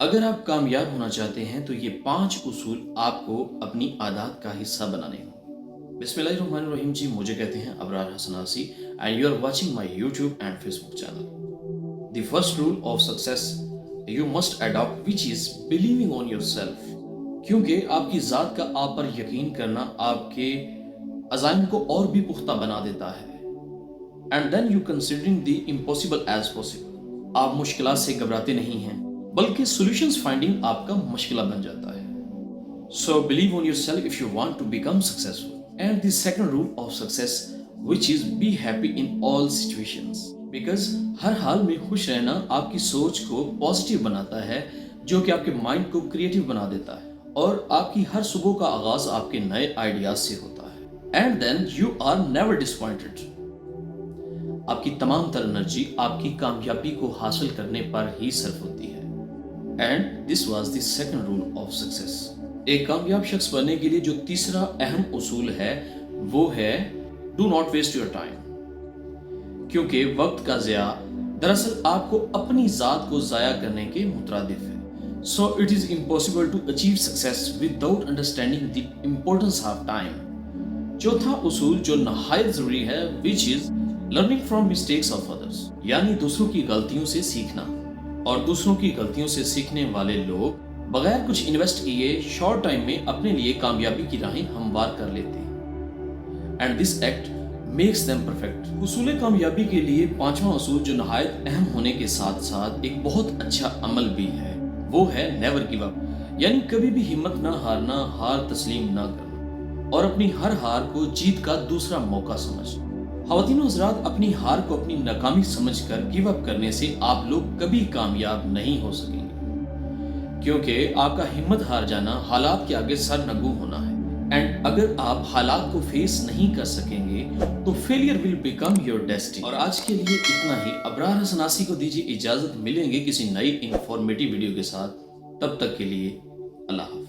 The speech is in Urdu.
اگر آپ کامیاب ہونا چاہتے ہیں تو یہ 5 اصول آپ کو اپنی عادات کا حصہ بنانے ہوں۔ بسم اللہ الرحمن الرحیم جی، مجھے کہتے ہیں Abrar Hasan Aasi and you are watching my YouTube and Facebook channel. The first rule of success you must adapt which is believing on your self, کیونکہ آپ کی ذات کا آپ پر یقین کرنا آپ کے عزائم کو اور بھی پختہ بنا دیتا ہے۔ And then you considering the impossible as possible, آپ مشکلات سے گھبراتے نہیں ہیں بلکہ سولوشنز فائنڈنگ آپ کا مشغلہ بن جاتا ہے۔ So believe on your self if you want to become successful. And the second rule of success which is be happy in all situations، because ہر حال میں خوش رہنا آپ کی سوچ کو پازیٹیو بناتا ہے، جو کہ آپ کے مائنڈ کو کریٹیو بنا دیتا ہے، اور آپ کی ہر صبح کا آغاز آپ کے نئے آئیڈیاز سے ہوتا ہے۔ And then you are never disappointed, آپ کی تمام تر انرجی آپ کی کامیابی کو حاصل کرنے پر ہی صرف ہوتی ہے۔ And this was the second rule of success. ایک کامیاب شخص بننے کے لیے جو تیسرا اہم اصول ہے وہ ہے Do not waste your time، کیونکہ وقت کا ضیاع دراصل آپ کو اپنی ذات کو ضائع کرنے کے مترادف ہے۔ So it is impossible to achieve success without understanding the importance of time۔ چوتھا اصول جو نہایت ضروری ہے which is learning from mistakes of others، یعنی دوسروں کی غلطیوں سے سیکھنا، اور دوسروں کی غلطیوں سے سیکھنے والے لوگ بغیر کچھ انویسٹ کیے شارٹ ٹائم میں اپنے لیے کامیابی کی راہیں ہموار کر لیتے ہیں۔ And this act makes them perfect۔ حصول کامیابی کے لیے پانچواں اصول جو نہایت اہم ہونے کے ساتھ ساتھ ایک بہت اچھا عمل بھی ہے وہ ہے never give up، یعنی کبھی بھی ہمت نہ ہارنا، ہار تسلیم نہ کرنا، اور اپنی ہر ہار کو جیت کا دوسرا موقع سمجھنا۔ خواتین و حضرات، اپنی ہار کو اپنی ناکامی سمجھ کر گیو اپ کرنے سے آپ لوگ کبھی کامیاب نہیں ہو سکیں گے، کیونکہ آپ کا ہمت ہار جانا حالات کے آگے سر نگو ہونا ہے۔ اینڈ اگر آپ حالات کو فیس نہیں کر سکیں گے تو failure will become your destiny. اور آج کے لیے اتنا ہی۔ ابرار حسن آسی کو دیجیے اجازت، ملیں گے کسی نئی انفارمیٹیو ویڈیو کے ساتھ، تب تک کے لیے اللہ حافظ۔